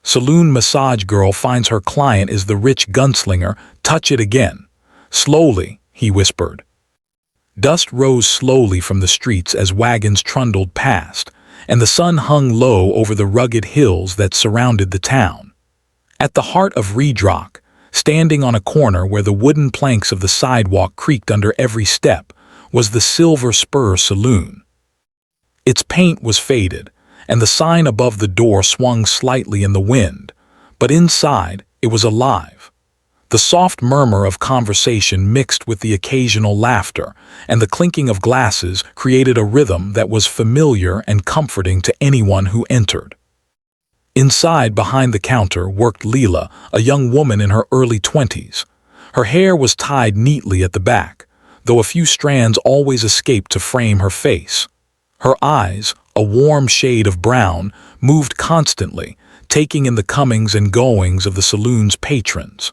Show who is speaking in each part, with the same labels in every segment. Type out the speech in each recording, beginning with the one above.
Speaker 1: Saloon massage girl finds her client is the rich gunslinger. Touch it again. Slowly, he whispered. Dust rose slowly from the streets as wagons trundled past, and the sun hung low over the rugged hills that surrounded the town. At the heart of Redrock, standing on a corner where the wooden planks of the sidewalk creaked under every step, was the Silver Spur Saloon. Its paint was faded, and the sign above the door swung slightly in the wind, but inside it was alive. The soft murmur of conversation mixed with the occasional laughter, and the clinking of glasses created a rhythm that was familiar and comforting to anyone who entered. Inside, behind the counter, worked Leela, a young woman in her early 20s. Her hair was tied neatly at the back, though a few strands always escaped to frame her face. Her eyes, a warm shade of brown, moved constantly, taking in the comings and goings of the saloon's patrons.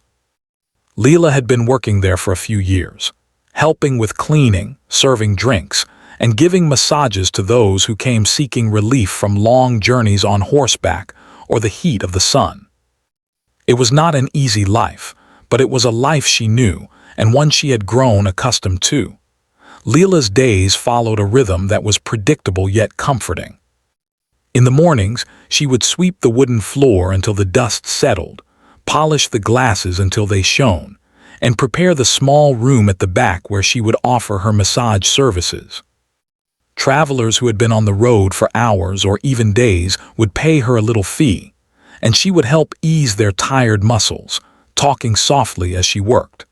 Speaker 1: Leela had been working there for a few years, helping with cleaning, serving drinks, and giving massages to those who came seeking relief from long journeys on horseback or the heat of the sun. It was not an easy life, but it was a life she knew and one she had grown accustomed to. Leela's days followed a rhythm that was predictable yet comforting. In the mornings, she would sweep the wooden floor until the dust settled, polish the glasses until they shone, and prepare the small room at the back where she would offer her massage services. Travelers who had been on the road for hours or even days would pay her a little fee, and she would help ease their tired muscles, talking softly as she worked.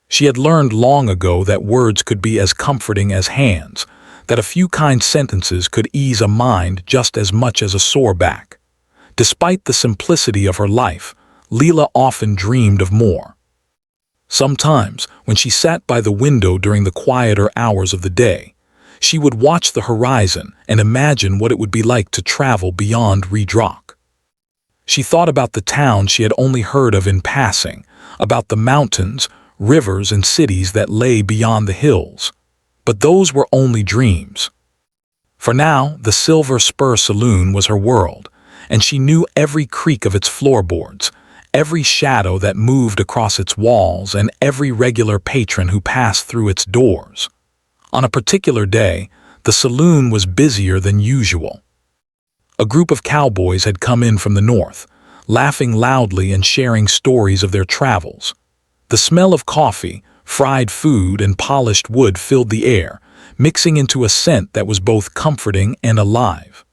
Speaker 1: She had learned long ago that words could be as comforting as hands, that a few kind sentences could ease a mind just as much as a sore back. Despite the simplicity of her life, Leela often dreamed of more. Sometimes, when she sat by the window during the quieter hours of the day, she would watch the horizon and imagine what it would be like to travel beyond Redrock. She thought about the town she had only heard of in passing, about the mountains, rivers, and cities that lay beyond the hills. But those were only dreams. For now, the Silver Spur Saloon was her world, and she knew every creak of its floorboards, every shadow that moved across its walls, and every regular patron who passed through its doors. On a particular day, the saloon was busier than usual. A group of cowboys had come in from the north, laughing loudly and sharing stories of their travels. The smell of coffee, fried food, and polished wood filled the air, mixing into a scent that was both comforting and alive.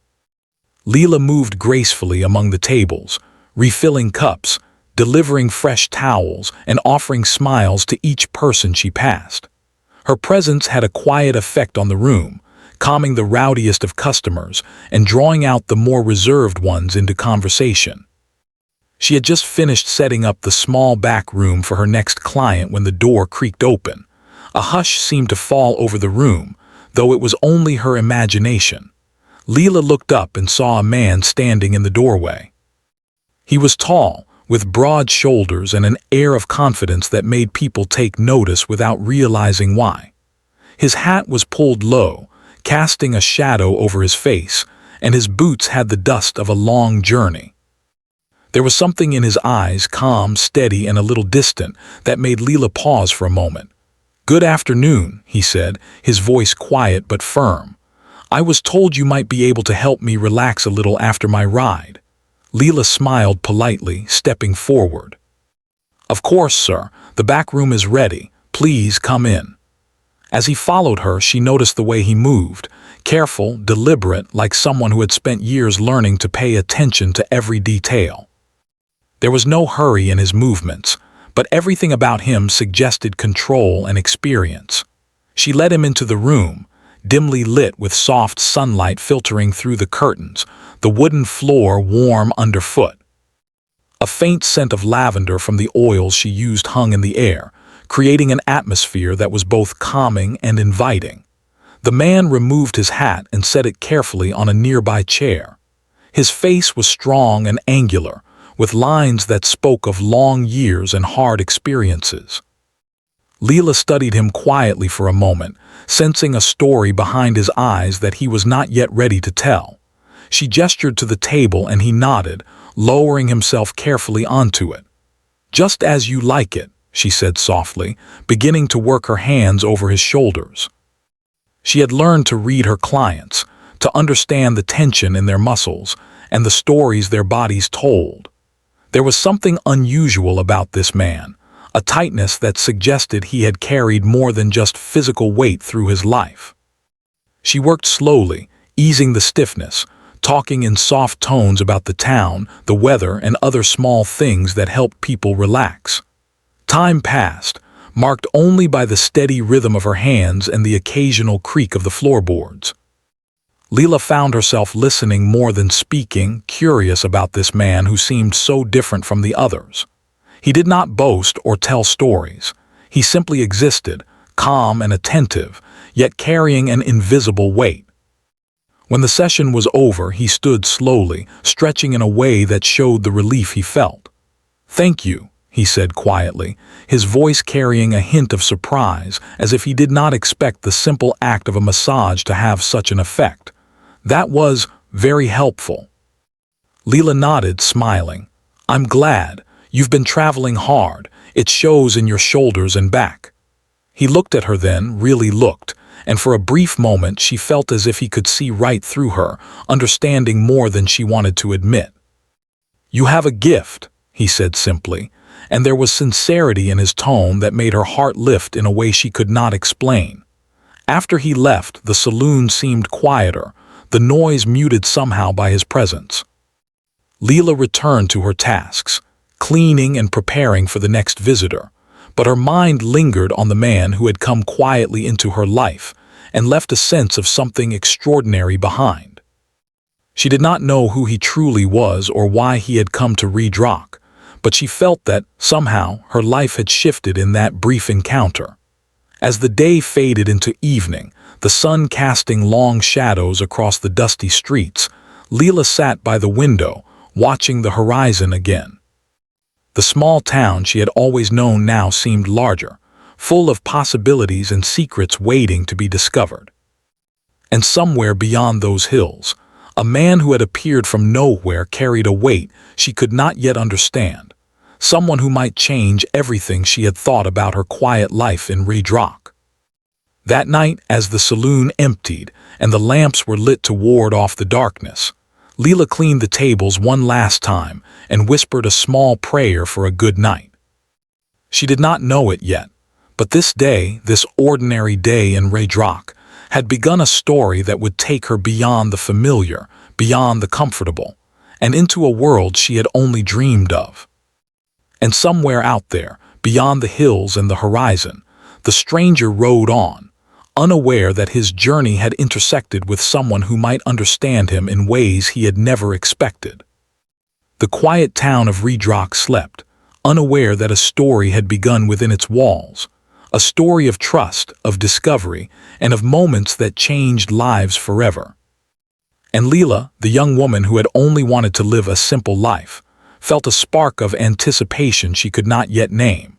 Speaker 1: Leela moved gracefully among the tables, refilling cups, delivering fresh towels, and offering smiles to each person she passed. Her presence had a quiet effect on the room, calming the rowdiest of customers and drawing out the more reserved ones into conversation. She had just finished setting up the small back room for her next client when the door creaked open. A hush seemed to fall over the room, though it was only her imagination. Leela looked up and saw a man standing in the doorway. He was tall, with broad shoulders and an air of confidence that made people take notice without realizing why. His hat was pulled low, casting a shadow over his face, and his boots had the dust of a long journey. There was something in his eyes, calm, steady, and a little distant, that made Leela pause for a moment. "Good afternoon," he said, his voice quiet but firm. "I was told you might be able to help me relax a little after my ride." Leela smiled politely, stepping forward. "Of course, sir. The back room is ready. Please come in." As he followed her, she noticed the way he moved, careful, deliberate, like someone who had spent years learning to pay attention to every detail. There was no hurry in his movements, but everything about him suggested control and experience. She led him into the room, dimly lit with soft sunlight filtering through the curtains, the wooden floor warm underfoot. A faint scent of lavender from the oils she used hung in the air, creating an atmosphere that was both calming and inviting. The man removed his hat and set it carefully on a nearby chair. His face was strong and angular, with lines that spoke of long years and hard experiences. Leela studied him quietly for a moment, sensing a story behind his eyes that he was not yet ready to tell. She gestured to the table and he nodded, lowering himself carefully onto it. "Just as you like it," she said softly, beginning to work her hands over his shoulders. She had learned to read her clients, to understand the tension in their muscles and the stories their bodies told. There was something unusual about this man, a tightness that suggested he had carried more than just physical weight through his life. She worked slowly, easing the stiffness, talking in soft tones about the town, the weather, and other small things that helped people relax. Time passed, marked only by the steady rhythm of her hands and the occasional creak of the floorboards. Leela found herself listening more than speaking, curious about this man who seemed so different from the others. He did not boast or tell stories. He simply existed, calm and attentive, yet carrying an invisible weight. When the session was over, he stood slowly, stretching in a way that showed the relief he felt. "Thank you," he said quietly, his voice carrying a hint of surprise, as if he did not expect the simple act of a massage to have such an effect. "That was very helpful." Leela nodded, smiling. "I'm glad. You've been traveling hard. It shows in your shoulders and back." He looked at her then, really looked, and for a brief moment she felt as if he could see right through her, understanding more than she wanted to admit. "You have a gift," he said simply, and there was sincerity in his tone that made her heart lift in a way she could not explain. After he left, the saloon seemed quieter, the noise muted somehow by his presence. Leela returned to her tasks, cleaning and preparing for the next visitor, but her mind lingered on the man who had come quietly into her life and left a sense of something extraordinary behind. She did not know who he truly was or why he had come to Reedrock, but she felt that, somehow, her life had shifted in that brief encounter. As the day faded into evening, the sun casting long shadows across the dusty streets, Leela sat by the window, watching the horizon again. The small town she had always known now seemed larger, full of possibilities and secrets waiting to be discovered. And somewhere beyond those hills, a man who had appeared from nowhere carried a weight she could not yet understand, someone who might change everything she had thought about her quiet life in Reedrock. That night, as the saloon emptied and the lamps were lit to ward off the darkness, Leela cleaned the tables one last time and whispered a small prayer for a good night. She did not know it yet, but this day, this ordinary day in Reedrock, had begun a story that would take her beyond the familiar, beyond the comfortable, and into a world she had only dreamed of. And somewhere out there, beyond the hills and the horizon, the stranger rode on, unaware that his journey had intersected with someone who might understand him in ways he had never expected. The quiet town of Reedrock slept, unaware that a story had begun within its walls, a story of trust, of discovery, and of moments that changed lives forever. And Leela, the young woman who had only wanted to live a simple life, felt a spark of anticipation she could not yet name.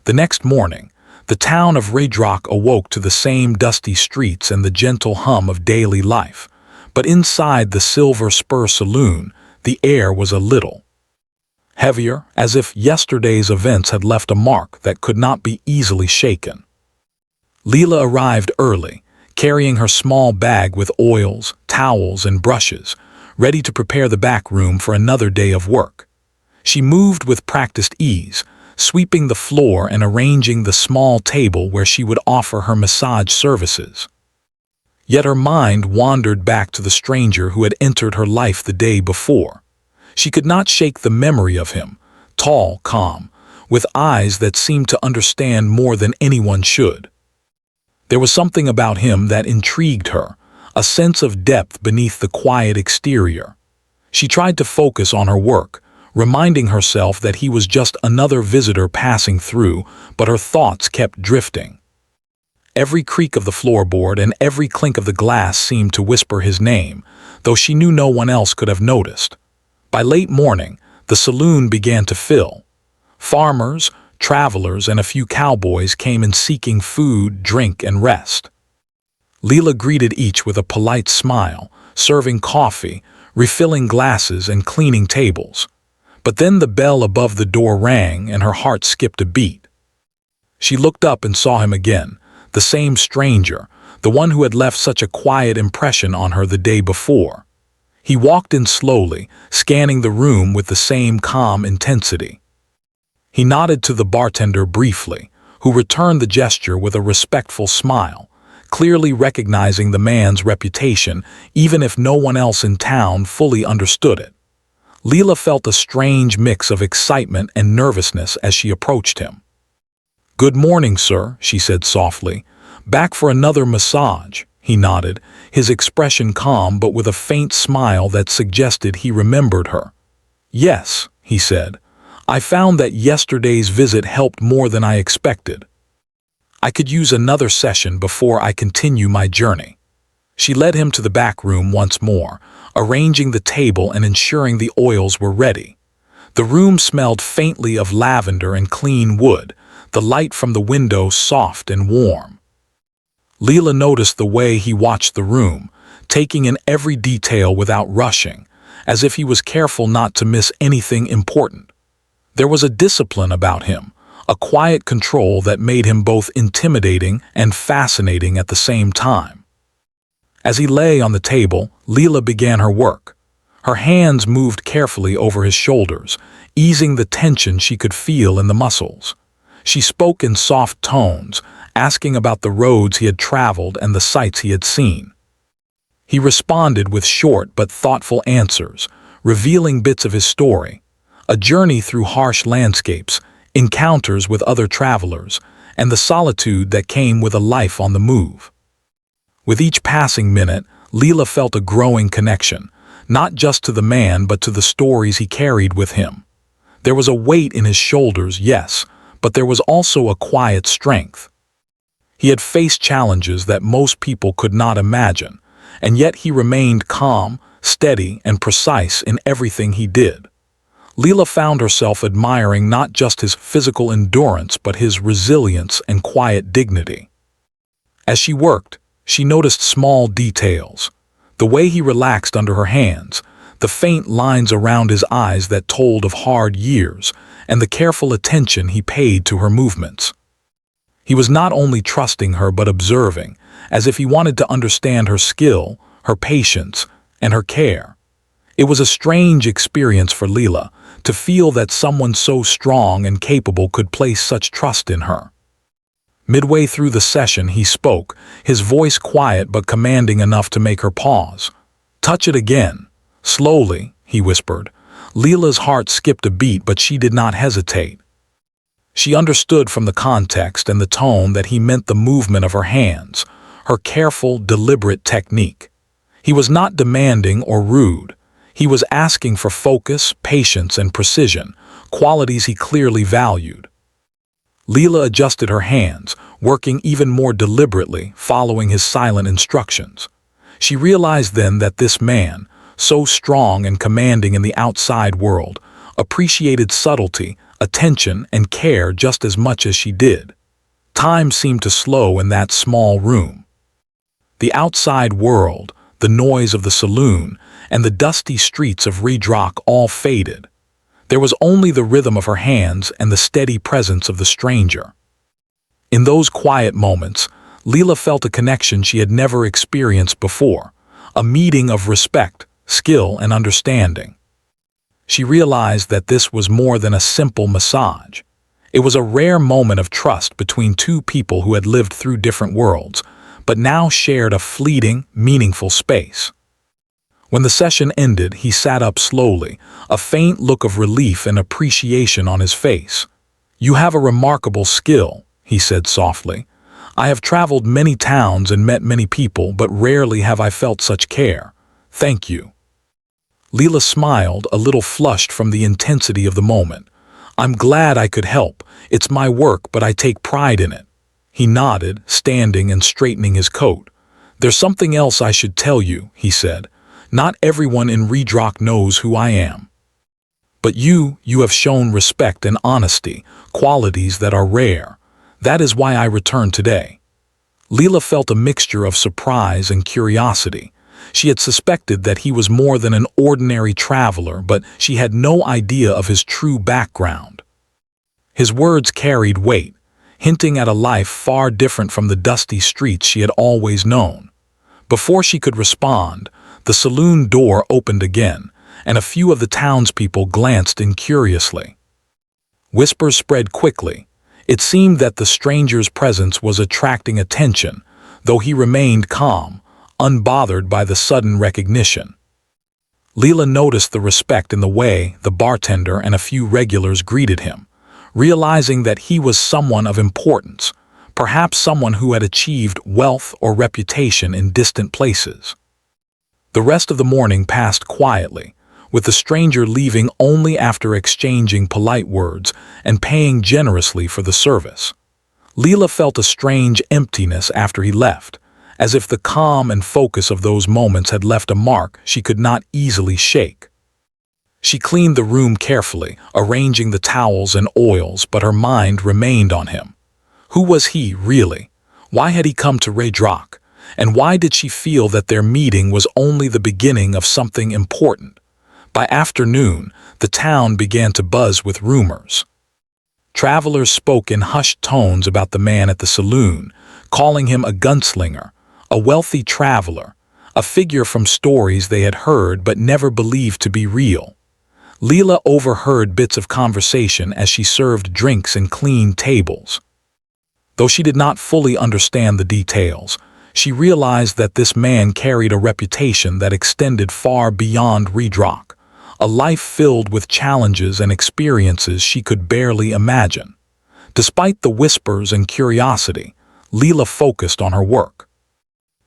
Speaker 1: The next morning, the town of Reedrock awoke to the same dusty streets and the gentle hum of daily life, but inside the Silver Spur Saloon, the air was a little heavier, as if yesterday's events had left a mark that could not be easily shaken. Leela arrived early, carrying her small bag with oils, towels, and brushes, ready to prepare the back room for another day of work. She moved with practiced ease, sweeping the floor and arranging the small table where she would offer her massage services. Yet her mind wandered back to the stranger who had entered her life the day before. She could not shake the memory of him, tall, calm, with eyes that seemed to understand more than anyone should. There was something about him that intrigued her, a sense of depth beneath the quiet exterior. She tried to focus on her work, reminding herself that he was just another visitor passing through, but her thoughts kept drifting. Every creak of the floorboard and every clink of the glass seemed to whisper his name, though she knew no one else could have noticed. By late morning, the saloon began to fill. Farmers, travelers, and a few cowboys came in seeking food, drink, and rest. Leela greeted each with a polite smile, serving coffee, refilling glasses, and cleaning tables. But then the bell above the door rang and her heart skipped a beat. She looked up and saw him again, the same stranger, the one who had left such a quiet impression on her the day before. He walked in slowly, scanning the room with the same calm intensity. He nodded to the bartender briefly, who returned the gesture with a respectful smile, clearly recognizing the man's reputation even if no one else in town fully understood it. Leela felt a strange mix of excitement and nervousness as she approached him. "Good morning, sir," she said softly. "Back for another massage?" He nodded, his expression calm but with a faint smile that suggested he remembered her. "Yes," he said. "I found that yesterday's visit helped more than I expected. I could use another session before I continue my journey." She led him to the back room once more, arranging the table and ensuring the oils were ready. The room smelled faintly of lavender and clean wood, the light from the window soft and warm. Leela noticed the way he watched the room, taking in every detail without rushing, as if he was careful not to miss anything important. There was a discipline about him, a quiet control that made him both intimidating and fascinating at the same time. As he lay on the table, Leela began her work. Her hands moved carefully over his shoulders, easing the tension she could feel in the muscles. She spoke in soft tones, asking about the roads he had traveled and the sights he had seen. He responded with short but thoughtful answers, revealing bits of his story, a journey through harsh landscapes, encounters with other travelers, and the solitude that came with a life on the move. With each passing minute, Leela felt a growing connection, not just to the man but to the stories he carried with him. There was a weight in his shoulders, yes, but there was also a quiet strength. He had faced challenges that most people could not imagine, and yet he remained calm, steady, and precise in everything he did. Leela found herself admiring not just his physical endurance but his resilience and quiet dignity. As she worked, she noticed small details, the way he relaxed under her hands, the faint lines around his eyes that told of hard years, and the careful attention he paid to her movements. He was not only trusting her but observing, as if he wanted to understand her skill, her patience, and her care. It was a strange experience for Leela to feel that someone so strong and capable could place such trust in her. Midway through the session he spoke, his voice quiet but commanding enough to make her pause. "Touch it again." Slowly, he whispered. Leela's heart skipped a beat but she did not hesitate. She understood from the context and the tone that he meant the movement of her hands, her careful, deliberate technique. He was not demanding or rude. He was asking for focus, patience, and precision, qualities he clearly valued. Leela adjusted her hands, working even more deliberately, following his silent instructions. She realized then that this man, so strong and commanding in the outside world, appreciated subtlety, attention, and care just as much as she did. Time seemed to slow in that small room. The outside world, the noise of the saloon, and the dusty streets of Redrock all faded. There was only the rhythm of her hands and the steady presence of the stranger. In those quiet moments, Leela felt a connection she had never experienced before, a meeting of respect, skill, and understanding. She realized that this was more than a simple massage. It was a rare moment of trust between two people who had lived through different worlds, but now shared a fleeting, meaningful space. When the session ended, he sat up slowly, a faint look of relief and appreciation on his face. "You have a remarkable skill," he said softly. "I have traveled many towns and met many people, but rarely have I felt such care. Thank you." Leela smiled, a little flushed from the intensity of the moment. "I'm glad I could help. It's my work, but I take pride in it." He nodded, standing and straightening his coat. "There's something else I should tell you," he said. "Not everyone in Redrock knows who I am. But you have shown respect and honesty, qualities that are rare. That is why I returned today." Leela felt a mixture of surprise and curiosity. She had suspected that he was more than an ordinary traveler, but she had no idea of his true background. His words carried weight, hinting at a life far different from the dusty streets she had always known. Before she could respond, the saloon door opened again, and a few of the townspeople glanced in curiously. Whispers spread quickly. It seemed that the stranger's presence was attracting attention, though he remained calm, unbothered by the sudden recognition. Leela noticed the respect in the way the bartender and a few regulars greeted him, realizing that he was someone of importance, perhaps someone who had achieved wealth or reputation in distant places. The rest of the morning passed quietly, with the stranger leaving only after exchanging polite words and paying generously for the service. Leela felt a strange emptiness after he left, as if the calm and focus of those moments had left a mark she could not easily shake. She cleaned the room carefully, arranging the towels and oils, but her mind remained on him. Who was he, really? Why had he come to Raydrock? And why did she feel that their meeting was only the beginning of something important? By afternoon, the town began to buzz with rumors. Travelers spoke in hushed tones about the man at the saloon, calling him a gunslinger, a wealthy traveler, a figure from stories they had heard but never believed to be real. Leela overheard bits of conversation as she served drinks and cleaned tables. Though she did not fully understand the details, she realized that this man carried a reputation that extended far beyond Raydrock, a life filled with challenges and experiences she could barely imagine. Despite the whispers and curiosity, Leela focused on her work.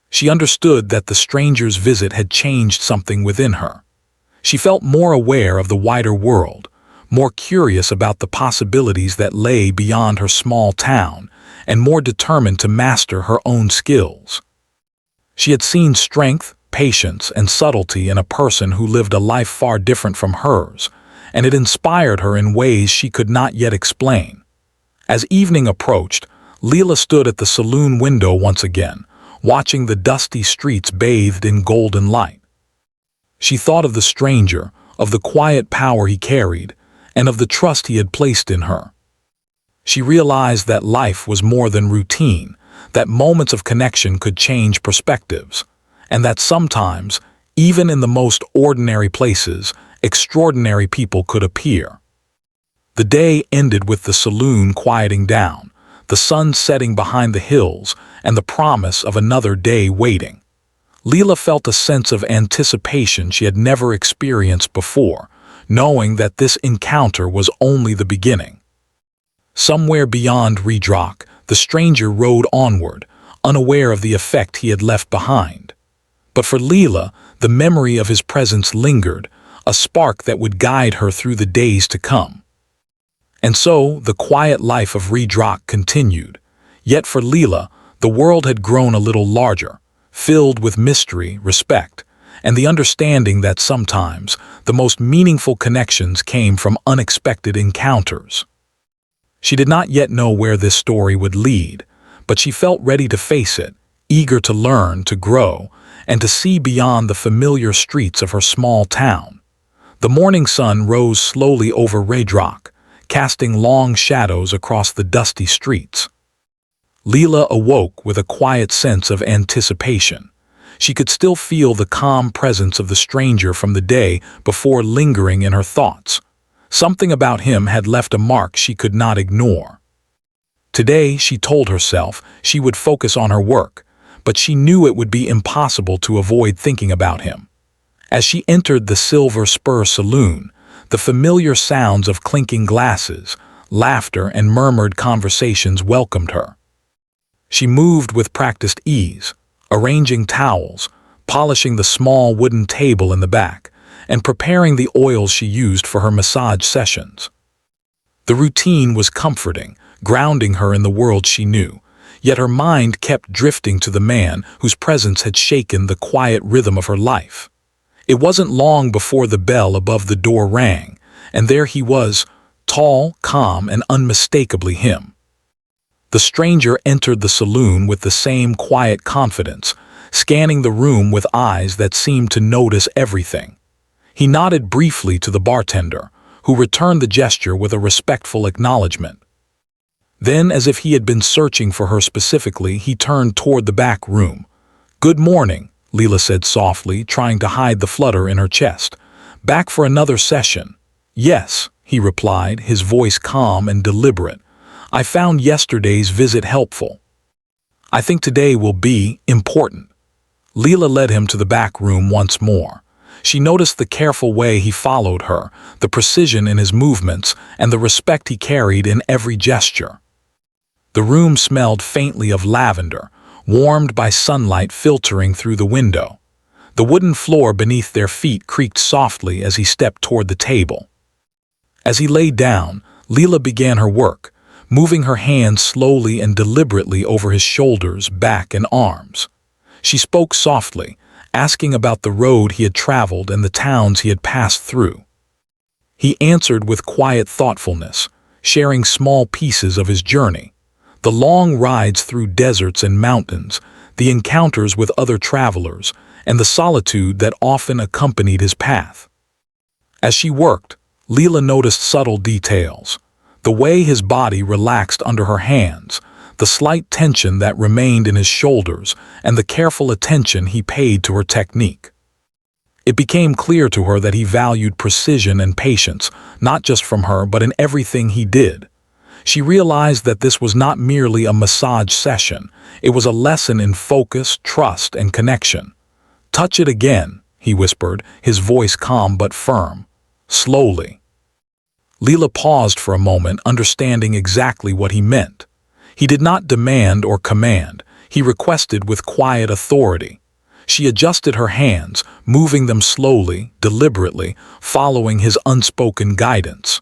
Speaker 1: She understood that the stranger's visit had changed something within her. She felt more aware of the wider world, more curious about the possibilities that lay beyond her small town, and more determined to master her own skills. She had seen strength, patience, and subtlety in a person who lived a life far different from hers, and it inspired her in ways she could not yet explain. As evening approached, Leela stood at the saloon window once again, watching the dusty streets bathed in golden light. She thought of the stranger, of the quiet power he carried, and of the trust he had placed in her. She realized that life was more than routine, that moments of connection could change perspectives, and that sometimes, even in the most ordinary places, extraordinary people could appear. The day ended with the saloon quieting down, the sun setting behind the hills, and the promise of another day waiting. Leela felt a sense of anticipation she had never experienced before, knowing that this encounter was only the beginning. Somewhere beyond Raydrock, the stranger rode onward, unaware of the effect he had left behind. But for Leela, the memory of his presence lingered, a spark that would guide her through the days to come. And so, the quiet life of Raydrock continued. Yet for Leela, the world had grown a little larger, filled with mystery, respect, and the understanding that sometimes the most meaningful connections came from unexpected encounters. She did not yet know where this story would lead, but she felt ready to face it, eager to learn, to grow, and to see beyond the familiar streets of her small town. The morning sun rose slowly over Raydrock, casting long shadows across the dusty streets. Leela awoke with a quiet sense of anticipation. She could still feel the calm presence of the stranger from the day before lingering in her thoughts. Something about him had left a mark she could not ignore. Today, she told herself, she would focus on her work, but she knew it would be impossible to avoid thinking about him. As she entered the Silver Spur Saloon, the familiar sounds of clinking glasses, laughter, and murmured conversations welcomed her. She moved with practiced ease, arranging towels, polishing the small wooden table in the back, and preparing the oils she used for her massage sessions. The routine was comforting, grounding her in the world she knew, yet her mind kept drifting to the man whose presence had shaken the quiet rhythm of her life. It wasn't long before the bell above the door rang, and there he was, tall, calm, and unmistakably him. The stranger entered the saloon with the same quiet confidence, scanning the room with eyes that seemed to notice everything. He nodded briefly to the bartender, who returned the gesture with a respectful acknowledgement. Then, as if he had been searching for her specifically, he turned toward the back room. "Good morning," Leela said softly, trying to hide the flutter in her chest. "Back for another session?" "Yes," he replied, his voice calm and deliberate. "I found yesterday's visit helpful. I think today will be important." Leela led him to the back room once more. She noticed the careful way he followed her, the precision in his movements, and the respect he carried in every gesture. The room smelled faintly of lavender, warmed by sunlight filtering through the window. The wooden floor beneath their feet creaked softly as he stepped toward the table. As he lay down, Leela began her work, moving her hands slowly and deliberately over his shoulders, back, and arms. She spoke softly, asking about the road he had traveled and the towns he had passed through. He answered with quiet thoughtfulness, sharing small pieces of his journey. The long rides through deserts and mountains, the encounters with other travelers, and the solitude that often accompanied his path. As she worked, Leela noticed subtle details. The way his body relaxed under her hands, the slight tension that remained in his shoulders, and the careful attention he paid to her technique. It became clear to her that he valued precision and patience, not just from her but in everything he did. She realized that this was not merely a massage session, it was a lesson in focus, trust, and connection. "Touch it again," he whispered, his voice calm but firm. "Slowly." Leela paused for a moment, understanding exactly what he meant. He did not demand or command, he requested with quiet authority. She adjusted her hands, moving them slowly, deliberately, following his unspoken guidance.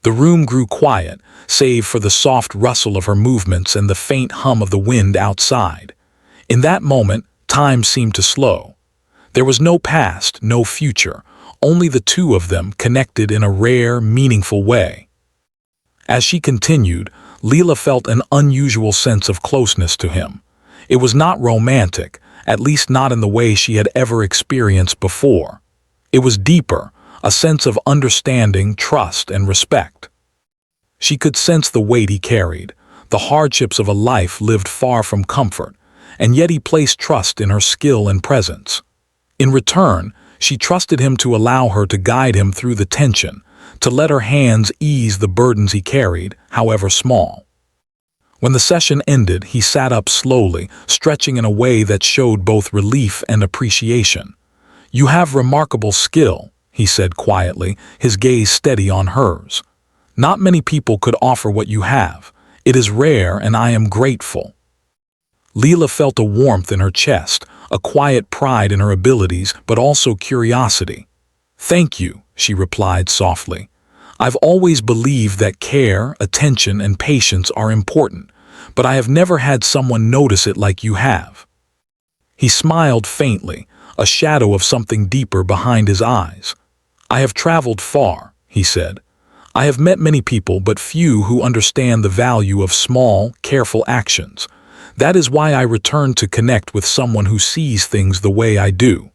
Speaker 1: The room grew quiet, save for the soft rustle of her movements and the faint hum of the wind outside. In that moment, time seemed to slow. There was no past, no future, only the two of them connected in a rare, meaningful way. As she continued, Leela felt an unusual sense of closeness to him. It was not romantic, at least not in the way she had ever experienced before. It was deeper, a sense of understanding, trust, and respect. She could sense the weight he carried, the hardships of a life lived far from comfort, and yet he placed trust in her skill and presence. In return, she trusted him to allow her to guide him through the tension, to let her hands ease the burdens he carried, however small. When the session ended, he sat up slowly, stretching in a way that showed both relief and appreciation. "You have remarkable skill," he said quietly, his gaze steady on hers. "Not many people could offer what you have. It is rare, and I am grateful." Leela felt a warmth in her chest, a quiet pride in her abilities, but also curiosity. "Thank you," she replied softly. "I've always believed that care, attention, and patience are important, but I have never had someone notice it like you have." He smiled faintly, a shadow of something deeper behind his eyes. "I have traveled far," he said. "I have met many people, but few who understand the value of small, careful actions. That is why I return to connect with someone who sees things the way I do."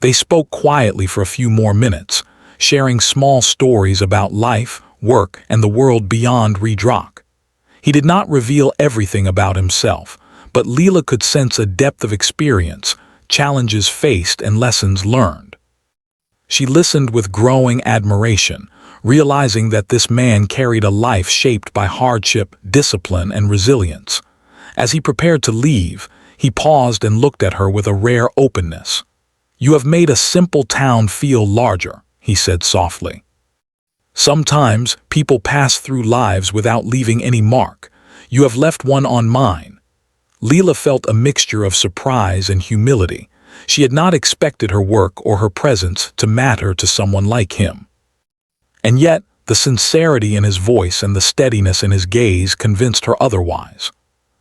Speaker 1: They spoke quietly for a few more minutes, sharing small stories about life, work, and the world beyond Redrock. He did not reveal everything about himself, but Leela could sense a depth of experience, challenges faced, and lessons learned. She listened with growing admiration, realizing that this man carried a life shaped by hardship, discipline, and resilience. As he prepared to leave, he paused and looked at her with a rare openness. "You have made a simple town feel larger," he said softly. "Sometimes people pass through lives without leaving any mark. You have left one on mine." Leela felt a mixture of surprise and humility. She had not expected her work or her presence to matter to someone like him. And yet, the sincerity in his voice and the steadiness in his gaze convinced her otherwise.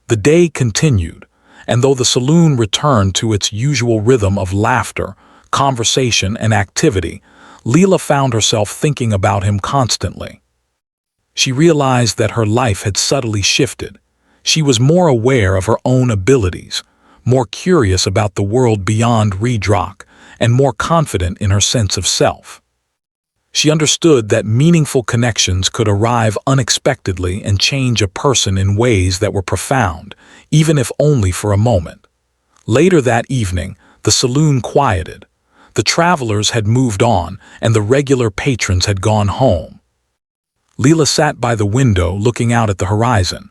Speaker 1: The day continued, and though the saloon returned to its usual rhythm of laughter, conversation, and activity, Leela found herself thinking about him constantly. She realized that her life had subtly shifted. She was more aware of her own abilities, more curious about the world beyond Redrock, and more confident in her sense of self. She understood that meaningful connections could arrive unexpectedly and change a person in ways that were profound, even if only for a moment. Later that evening, the saloon quieted. The travelers had moved on, and the regular patrons had gone home. Leela sat by the window looking out at the horizon.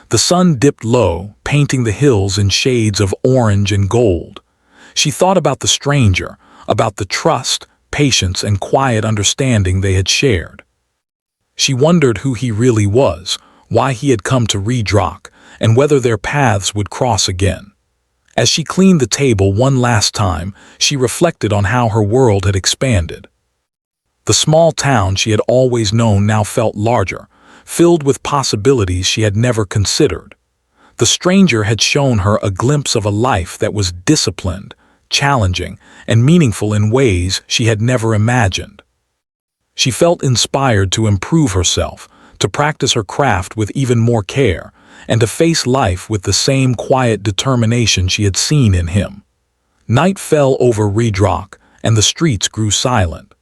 Speaker 1: The sun dipped low, painting the hills in shades of orange and gold. She thought about the stranger, about the trust, patience, and quiet understanding they had shared. She wondered who he really was, why he had come to Redrock, and whether their paths would cross again. As she cleaned the table one last time, she reflected on how her world had expanded. The small town she had always known now felt larger, filled with possibilities she had never considered. The stranger had shown her a glimpse of a life that was disciplined, challenging, and meaningful in ways she had never imagined. She felt inspired to improve herself, to practice her craft with even more care, and to face life with the same quiet determination she had seen in him. Night fell over Redrock, and the streets grew silent.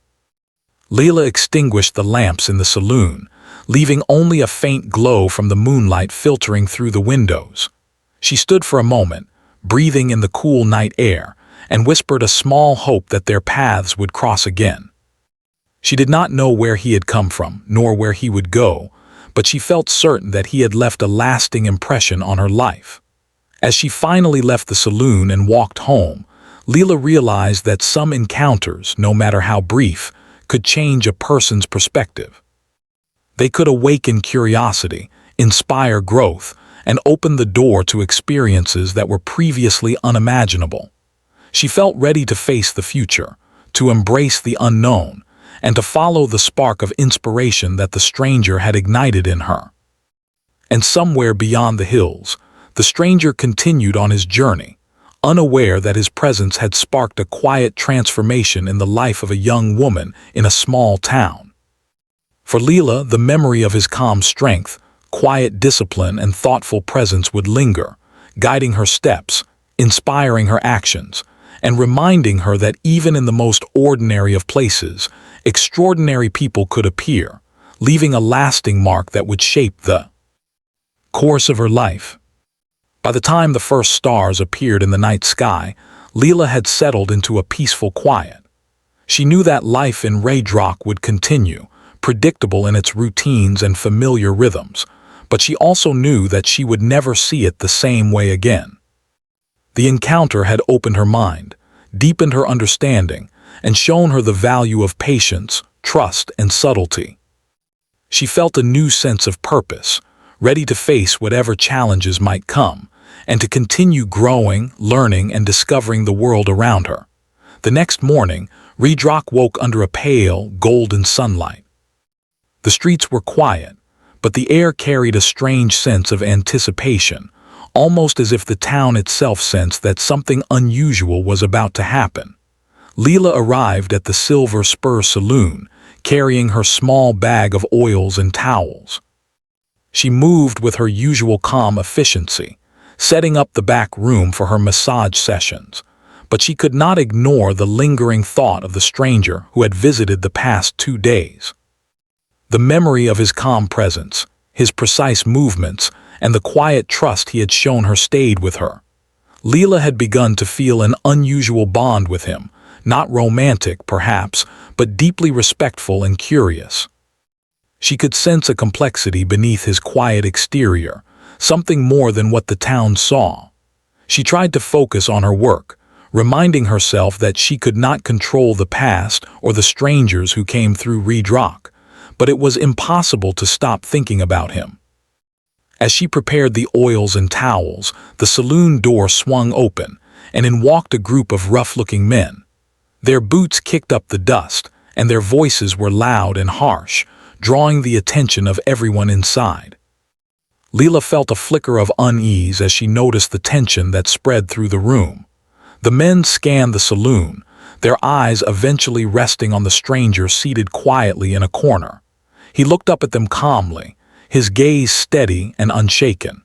Speaker 1: Leela extinguished the lamps in the saloon, leaving only a faint glow from the moonlight filtering through the windows. She stood for a moment, breathing in the cool night air, and whispered a small hope that their paths would cross again. She did not know where he had come from, nor where he would go, but she felt certain that he had left a lasting impression on her life. As she finally left the saloon and walked home, Leela realized that some encounters, no matter how brief, could change a person's perspective. They could awaken curiosity, inspire growth, and open the door to experiences that were previously unimaginable. She felt ready to face the future, to embrace the unknown, and to follow the spark of inspiration that the stranger had ignited in her. And somewhere beyond the hills, the stranger continued on his journey, unaware that his presence had sparked a quiet transformation in the life of a young woman in a small town. For Leela, the memory of his calm strength, quiet discipline, and thoughtful presence would linger, guiding her steps, inspiring her actions, and reminding her that even in the most ordinary of places, extraordinary people could appear, leaving a lasting mark that would shape the course of her life. By the time the first stars appeared in the night sky, Leela had settled into a peaceful quiet. She knew that life in Redrock would continue, predictable in its routines and familiar rhythms, but she also knew that she would never see it the same way again. The encounter had opened her mind, deepened her understanding, and shown her the value of patience, trust, and subtlety. She felt a new sense of purpose, ready to face whatever challenges might come, and to continue growing, learning, and discovering the world around her. The next morning, Redrock woke under a pale, golden sunlight. The streets were quiet, but the air carried a strange sense of anticipation, almost as if the town itself sensed that something unusual was about to happen. Leela arrived at the Silver Spur Saloon, carrying her small bag of oils and towels. She moved with her usual calm efficiency, setting up the back room for her massage sessions, but she could not ignore the lingering thought of the stranger who had visited the past 2 days. The memory of his calm presence, his precise movements, and the quiet trust he had shown her stayed with her. Leela had begun to feel an unusual bond with him, not romantic, perhaps, but deeply respectful and curious. She could sense a complexity beneath his quiet exterior, something more than what the town saw. She tried to focus on her work, reminding herself that she could not control the past or the strangers who came through Redrock, but it was impossible to stop thinking about him. As she prepared the oils and towels, the saloon door swung open, and in walked a group of rough-looking men. Their boots kicked up the dust, and their voices were loud and harsh, drawing the attention of everyone inside. Leela felt a flicker of unease as she noticed the tension that spread through the room. The men scanned the saloon, their eyes eventually resting on the stranger seated quietly in a corner. He looked up at them calmly, his gaze steady and unshaken.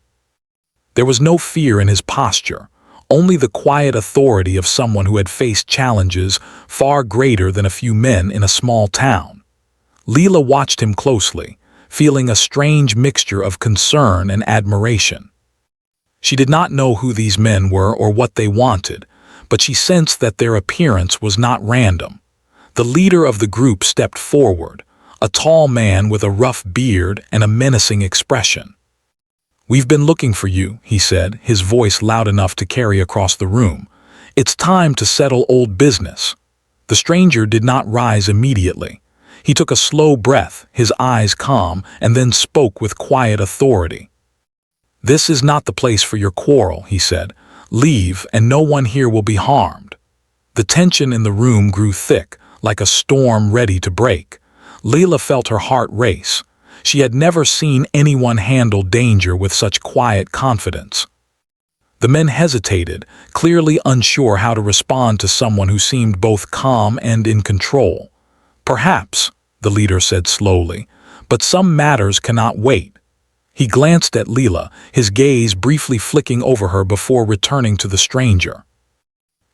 Speaker 1: There was no fear in his posture, only the quiet authority of someone who had faced challenges far greater than a few men in a small town. Leela watched him closely, feeling a strange mixture of concern and admiration. She did not know who these men were or what they wanted, but she sensed that their appearance was not random. The leader of the group stepped forward, a tall man with a rough beard and a menacing expression. "We've been looking for you," he said, his voice loud enough to carry across the room. "It's time to settle old business." The stranger did not rise immediately. He took a slow breath, his eyes calm, and then spoke with quiet authority. "This is not the place for your quarrel," he said. "Leave, and no one here will be harmed." The tension in the room grew thick, like a storm ready to break. Leela felt her heart race. She had never seen anyone handle danger with such quiet confidence. The men hesitated, clearly unsure how to respond to someone who seemed both calm and in control. "Perhaps," the leader said slowly, "but some matters cannot wait." He glanced at Leela, his gaze briefly flicking over her before returning to the stranger.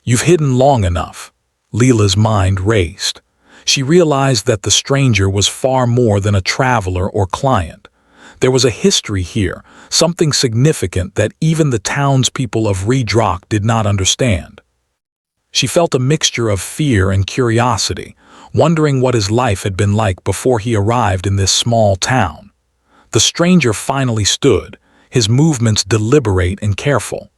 Speaker 1: "You've hidden long enough." Leela's mind raced. She realized that the stranger was far more than a traveler or client. There was a history here, something significant that even the townspeople of Redrock did not understand. She felt a mixture of fear and curiosity, wondering what his life had been like before he arrived in this small town. The stranger finally stood, his movements deliberate and careful.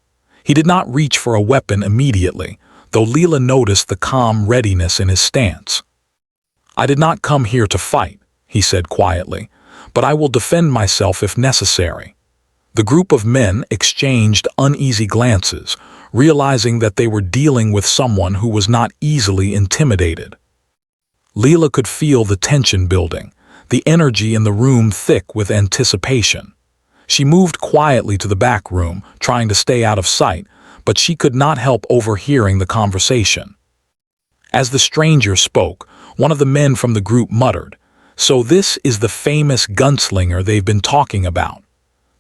Speaker 1: He did not reach for a weapon immediately, though Leela noticed the calm readiness in his stance. "I did not come here to fight," he said quietly, "but I will defend myself if necessary." The group of men exchanged uneasy glances, realizing that they were dealing with someone who was not easily intimidated. Leela could feel the tension building, the energy in the room thick with anticipation. She moved quietly to the back room, trying to stay out of sight, but she could not help overhearing the conversation. As the stranger spoke, one of the men from the group muttered, "So this is the famous gunslinger they've been talking about."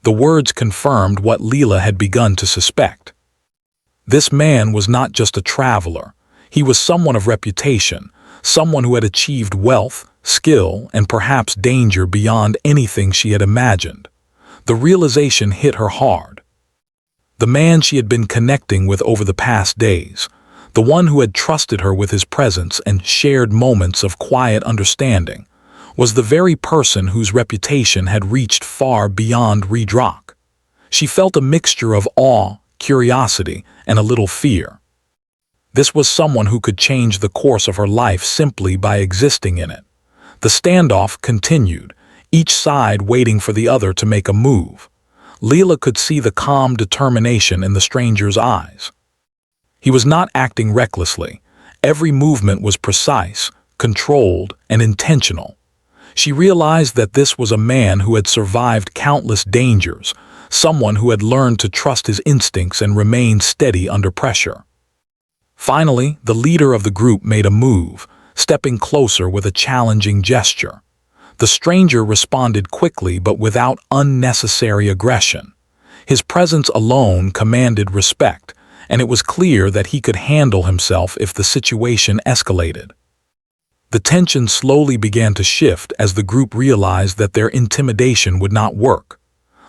Speaker 1: The words confirmed what Leela had begun to suspect. This man was not just a traveler. He was someone of reputation, someone who had achieved wealth, skill, and perhaps danger beyond anything she had imagined. The realization hit her hard. The man she had been connecting with over the past days, the one who had trusted her with his presence and shared moments of quiet understanding, was the very person whose reputation had reached far beyond Redrock. She felt a mixture of awe, curiosity, and a little fear. This was someone who could change the course of her life simply by existing in it. The standoff continued, each side waiting for the other to make a move. Leela could see the calm determination in the stranger's eyes. He was not acting recklessly. Every movement was precise, controlled, and intentional. She realized that this was a man who had survived countless dangers, someone who had learned to trust his instincts and remain steady under pressure. Finally, the leader of the group made a move, stepping closer with a challenging gesture. The stranger responded quickly but without unnecessary aggression. His presence alone commanded respect, and it was clear that he could handle himself if the situation escalated. The tension slowly began to shift as the group realized that their intimidation would not work.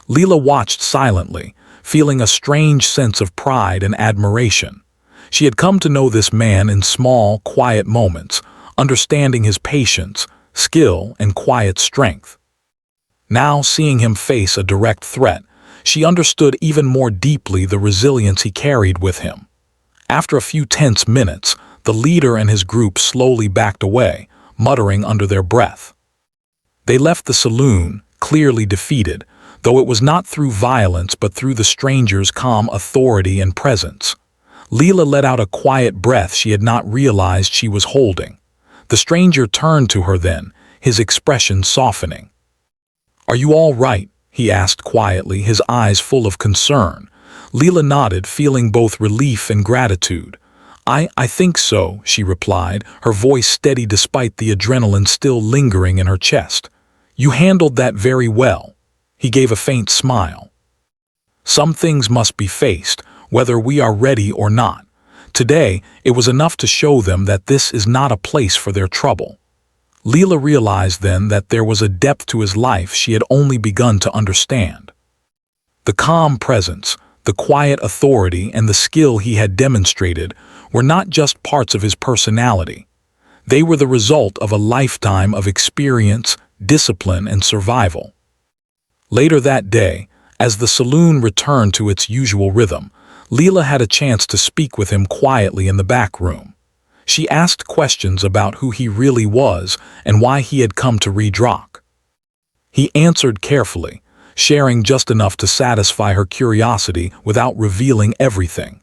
Speaker 1: Leela watched silently, feeling a strange sense of pride and admiration. She had come to know this man in small, quiet moments, understanding his patience, skill, and quiet strength. Now, seeing him face a direct threat, she understood even more deeply the resilience he carried with him. After a few tense minutes, the leader and his group slowly backed away, muttering under their breath. They left the saloon, clearly defeated, though it was not through violence but through the stranger's calm authority and presence. Leela let out a quiet breath she had not realized she was holding. The stranger turned to her then, his expression softening. "Are you all right?" he asked quietly, his eyes full of concern. Leela nodded, feeling both relief and gratitude. I think so," she replied, her voice steady despite the adrenaline still lingering in her chest. "You handled that very well." He gave a faint smile. "Some things must be faced, whether we are ready or not. Today, it was enough to show them that this is not a place for their trouble." Leela realized then that there was a depth to his life she had only begun to understand. The calm presence, the quiet authority, and the skill he had demonstrated were not just parts of his personality. They were the result of a lifetime of experience, discipline, and survival. Later that day, as the saloon returned to its usual rhythm, Leela had a chance to speak with him quietly in the back room. She asked questions about who he really was and why he had come to Redrock. He answered carefully, sharing just enough to satisfy her curiosity without revealing everything.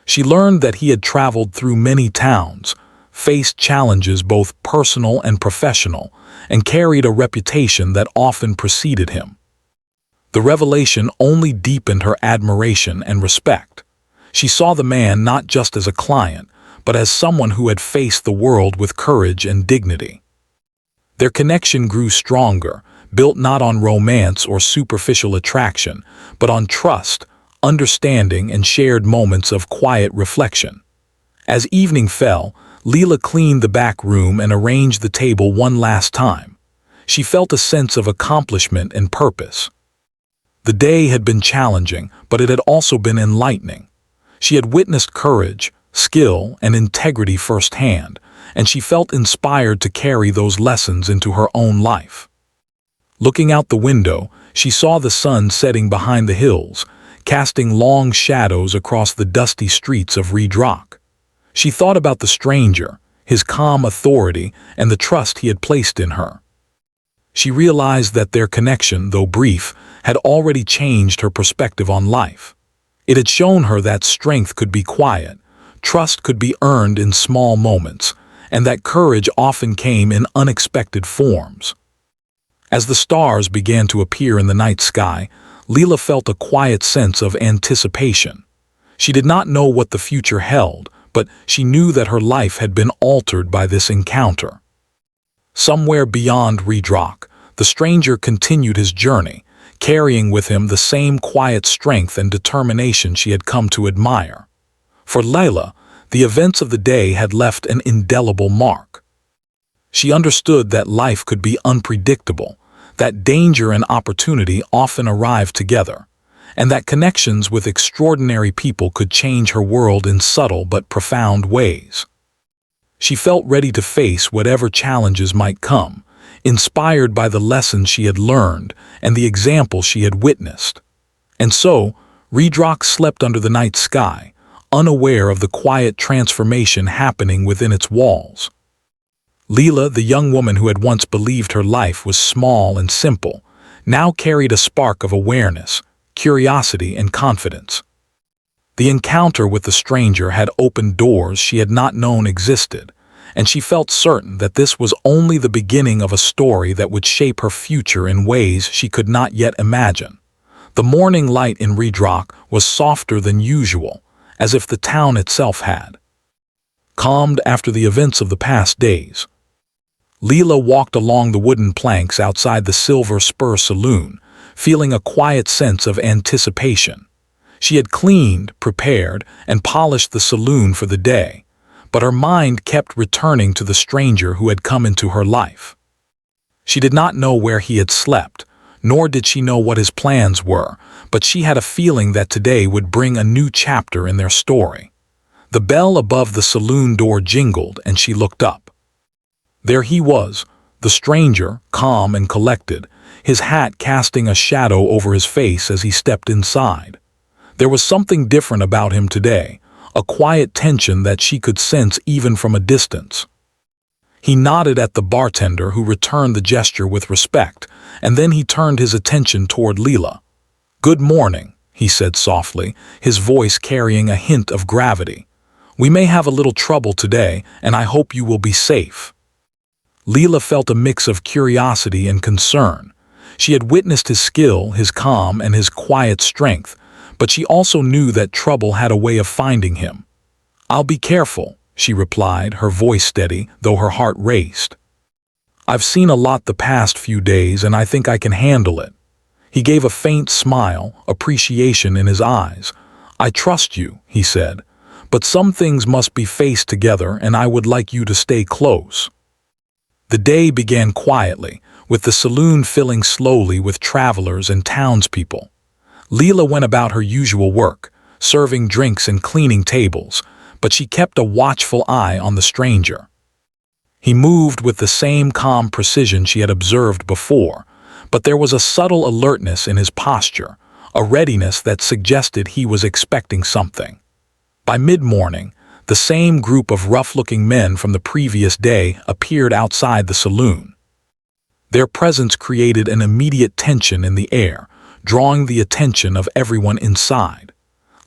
Speaker 1: She learned that he had traveled through many towns, faced challenges both personal and professional, and carried a reputation that often preceded him. The revelation only deepened her admiration and respect. She saw the man not just as a client, but as someone who had faced the world with courage and dignity. Their connection grew stronger, built not on romance or superficial attraction, but on trust, understanding, and shared moments of quiet reflection. As evening fell, Leela cleaned the back room and arranged the table one last time. She felt a sense of accomplishment and purpose. The day had been challenging, but it had also been enlightening. She had witnessed courage, skill, and integrity firsthand, and she felt inspired to carry those lessons into her own life. Looking out the window, she saw the sun setting behind the hills, casting long shadows across the dusty streets of Redrock. She thought about the stranger, his calm authority, and the trust he had placed in her. She realized that their connection, though brief, had already changed her perspective on life. It had shown her that strength could be quiet, trust could be earned in small moments, and that courage often came in unexpected forms. As the stars began to appear in the night sky, Leela felt a quiet sense of anticipation. She did not know what the future held, but she knew that her life had been altered by this encounter. Somewhere beyond Redrock, the stranger continued his journey, carrying with him the same quiet strength and determination she had come to admire. For Leela, the events of the day had left an indelible mark. She understood that life could be unpredictable, that danger and opportunity often arrived together, and that connections with extraordinary people could change her world in subtle but profound ways. She felt ready to face whatever challenges might come, inspired by the lessons she had learned and the example she had witnessed. And so, Redrock slept under the night sky, unaware of the quiet transformation happening within its walls. Leela, the young woman who had once believed her life was small and simple, now carried a spark of awareness, curiosity, and confidence. The encounter with the stranger had opened doors she had not known existed, and she felt certain that this was only the beginning of a story that would shape her future in ways she could not yet imagine. The morning light in Redrock was softer than usual, as if the town itself had calmed after the events of the past days. Leela walked along the wooden planks outside the Silver Spur Saloon, feeling a quiet sense of anticipation. She had cleaned, prepared, and polished the saloon for the day, but her mind kept returning to the stranger who had come into her life. She did not know where he had slept, nor did she know what his plans were, but she had a feeling that today would bring a new chapter in their story. The bell above the saloon door jingled, and she looked up. There he was, the stranger, calm and collected, his hat casting a shadow over his face as he stepped inside. There was something different about him today, a quiet tension that she could sense even from a distance. He nodded at the bartender, who returned the gesture with respect, and then he turned his attention toward Leela. "Good morning," he said softly, his voice carrying a hint of gravity. "We may have a little trouble today, and I hope you will be safe." Leela felt a mix of curiosity and concern. She had witnessed his skill, his calm, and his quiet strength, but she also knew that trouble had a way of finding him. "I'll be careful," she replied, her voice steady, though her heart raced. I've seen a lot the past few days and I think I can handle it. He gave a faint smile, appreciation in his eyes. I trust you, he said, but some things must be faced together and I would like you to stay close. The day began quietly, with the saloon filling slowly with travelers and townspeople. Leela went about her usual work, serving drinks and cleaning tables, but she kept a watchful eye on the stranger. He moved with the same calm precision she had observed before, but there was a subtle alertness in his posture, a readiness that suggested he was expecting something. By mid-morning, the same group of rough-looking men from the previous day appeared outside the saloon. Their presence created an immediate tension in the air, drawing the attention of everyone inside.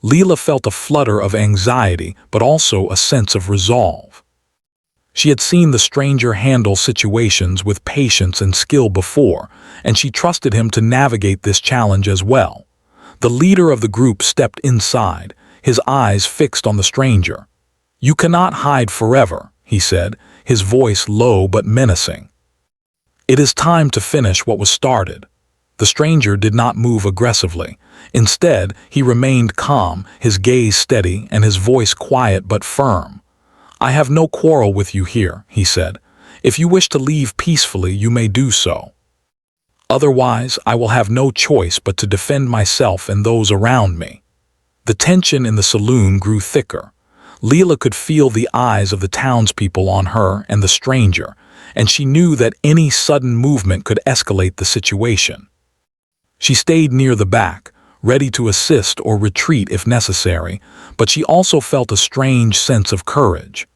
Speaker 1: Leela felt a flutter of anxiety, but also a sense of resolve. She had seen the stranger handle situations with patience and skill before, and she trusted him to navigate this challenge as well. The leader of the group stepped inside, his eyes fixed on the stranger. "You cannot hide forever," he said, his voice low but menacing. "It is time to finish what was started." The stranger did not move aggressively. Instead, he remained calm, his gaze steady and his voice quiet but firm. "I have no quarrel with you here," he said. "If you wish to leave peacefully, you may do so. Otherwise, I will have no choice but to defend myself and those around me." The tension in the saloon grew thicker. Leela could feel the eyes of the townspeople on her and the stranger, and she knew that any sudden movement could escalate the situation. She stayed near the back, ready to assist or retreat if necessary, but she also felt a strange sense of courage.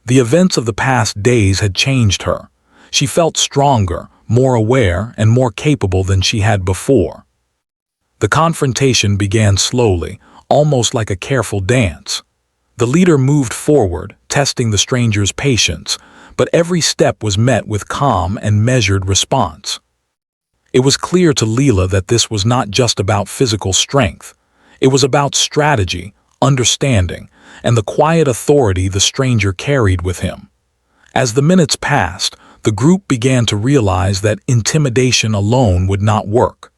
Speaker 1: The events of the past days had changed her. She felt stronger, more aware, and more capable than she had before. The confrontation began slowly, almost like a careful dance. The leader moved forward, testing the stranger's patience, but every step was met with calm and measured response. It was clear to Leela that this was not just about physical strength. It was about strategy, understanding, and the quiet authority the stranger carried with him. As the minutes passed, the group began to realize that intimidation alone would not work.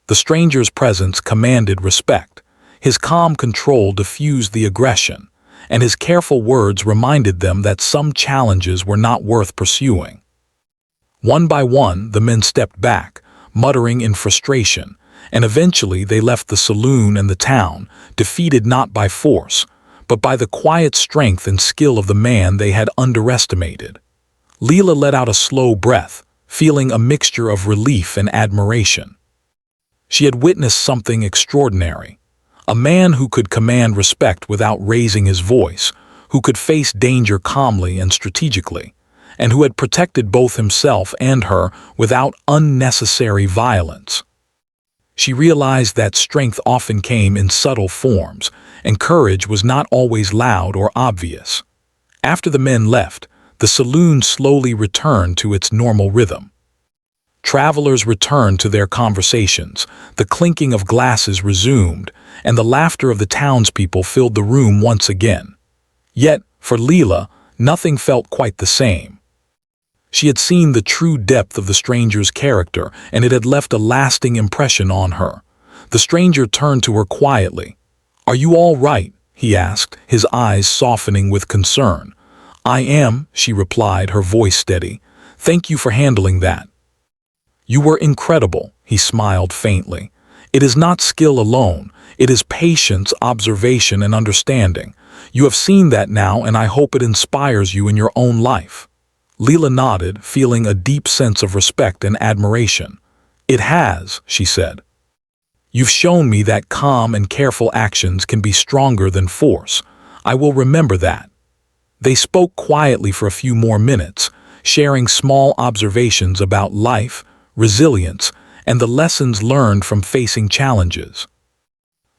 Speaker 1: The stranger's presence commanded respect. His calm control diffused the aggression, and his careful words reminded them that some challenges were not worth pursuing. One by one, the men stepped back, muttering in frustration, and eventually they left the saloon and the town, defeated not by force, but by the quiet strength and skill of the man they had underestimated. Leela let out a slow breath, feeling a mixture of relief and admiration. She had witnessed something extraordinary. A man who could command respect without raising his voice, who could face danger calmly and strategically, and who had protected both himself and her without unnecessary violence. She realized that strength often came in subtle forms, and courage was not always loud or obvious. After the men left, the saloon slowly returned to its normal rhythm. Travelers returned to their conversations, the clinking of glasses resumed, and the laughter of the townspeople filled the room once again. Yet, for Leela, nothing felt quite the same. She had seen the true depth of the stranger's character, and it had left a lasting impression on her. The stranger turned to her quietly. "Are you all right?" he asked, his eyes softening with concern. "I am," she replied, her voice steady. "Thank you for handling that." "You were incredible," he smiled faintly. "It is not skill alone, it is patience, observation, and understanding. You have seen that now, and I hope it inspires you in your own life." Leela nodded, feeling a deep sense of respect and admiration. "It has," she said. "You've shown me that calm and careful actions can be stronger than force. I will remember that." They spoke quietly for a few more minutes, sharing small observations about life, resilience, and the lessons learned from facing challenges.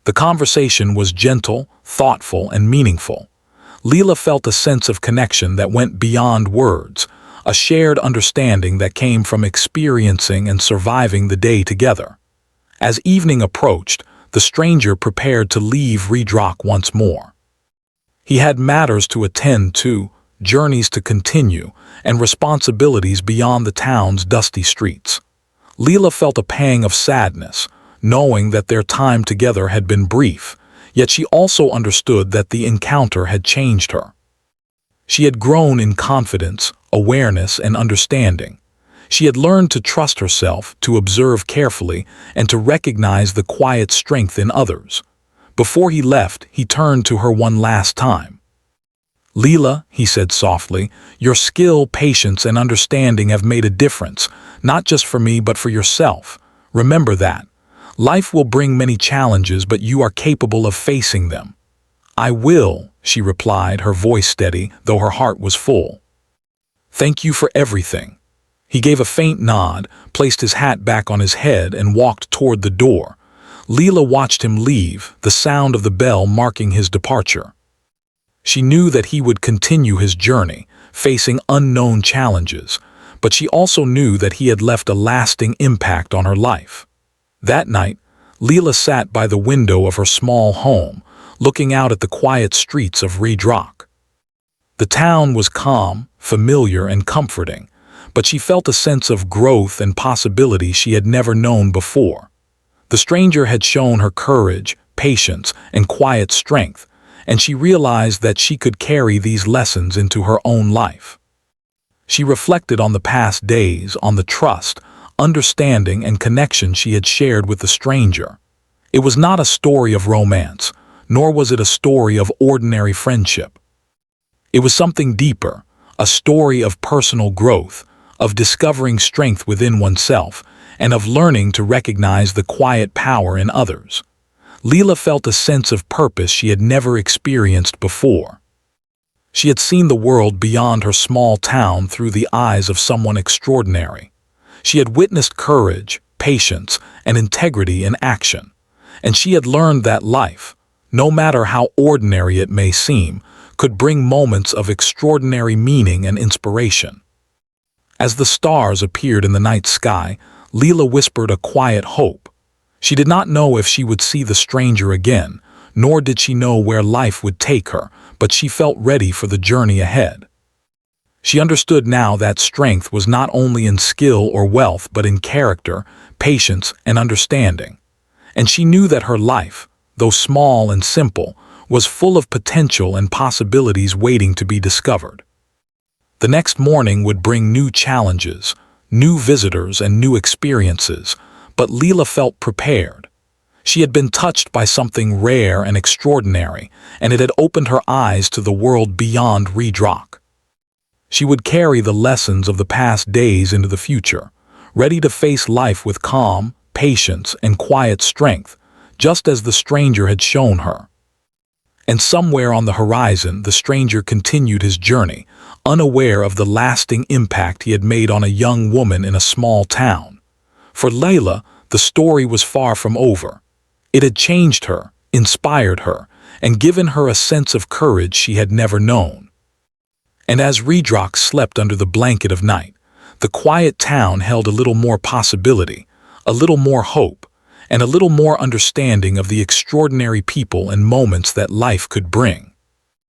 Speaker 1: The conversation was gentle, thoughtful, and meaningful. Leela felt a sense of connection that went beyond words, a shared understanding that came from experiencing and surviving the day together. As evening approached, the stranger prepared to leave Redrock once more. He had matters to attend to, journeys to continue, and responsibilities beyond the town's dusty streets. Leela felt a pang of sadness, knowing that their time together had been brief, yet she also understood that the encounter had changed her. She had grown in confidence, awareness, and understanding. She had learned to trust herself, to observe carefully, and to recognize the quiet strength in others. Before he left, he turned to her one last time. "Leela," he said softly, "your skill, patience, and understanding have made a difference, not just for me but for yourself. Remember that. Life will bring many challenges, but you are capable of facing them." "I will," she replied, her voice steady, though her heart was full. "Thank you for everything." He gave a faint nod, placed his hat back on his head, and walked toward the door. Leela watched him leave, the sound of the bell marking his departure. She knew that he would continue his journey, facing unknown challenges, but she also knew that he had left a lasting impact on her life. That night, Leela sat by the window of her small home, looking out at the quiet streets of Red Rock. The town was calm, familiar, and comforting, but she felt a sense of growth and possibility she had never known before. The stranger had shown her courage, patience, and quiet strength, and she realized that she could carry these lessons into her own life. She reflected on the past days, on the trust, understanding, and connection she had shared with the stranger. It was not a story of romance, nor was it a story of ordinary friendship. It was something deeper, a story of personal growth, of discovering strength within oneself, and of learning to recognize the quiet power in others. Leela felt a sense of purpose she had never experienced before. She had seen the world beyond her small town through the eyes of someone extraordinary. She had witnessed courage, patience, and integrity in action, and she had learned that life, no matter how ordinary it may seem, could bring moments of extraordinary meaning and inspiration. As the stars appeared in the night sky, Leela whispered a quiet hope. She did not know if she would see the stranger again, nor did she know where life would take her, but she felt ready for the journey ahead. She understood now that strength was not only in skill or wealth but in character, patience, and understanding. And she knew that her life, though small and simple, was full of potential and possibilities waiting to be discovered. The next morning would bring new challenges, new visitors, and new experiences, but Leela felt prepared. She had been touched by something rare and extraordinary, and it had opened her eyes to the world beyond Red Rock. She would carry the lessons of the past days into the future, ready to face life with calm, patience, and quiet strength, just as the stranger had shown her. And somewhere on the horizon, the stranger continued his journey, unaware of the lasting impact he had made on a young woman in a small town. For Leela, the story was far from over. It had changed her, inspired her, and given her a sense of courage she had never known. And as Red Rock slept under the blanket of night, the quiet town held a little more possibility, a little more hope, and a little more understanding of the extraordinary people and moments that life could bring.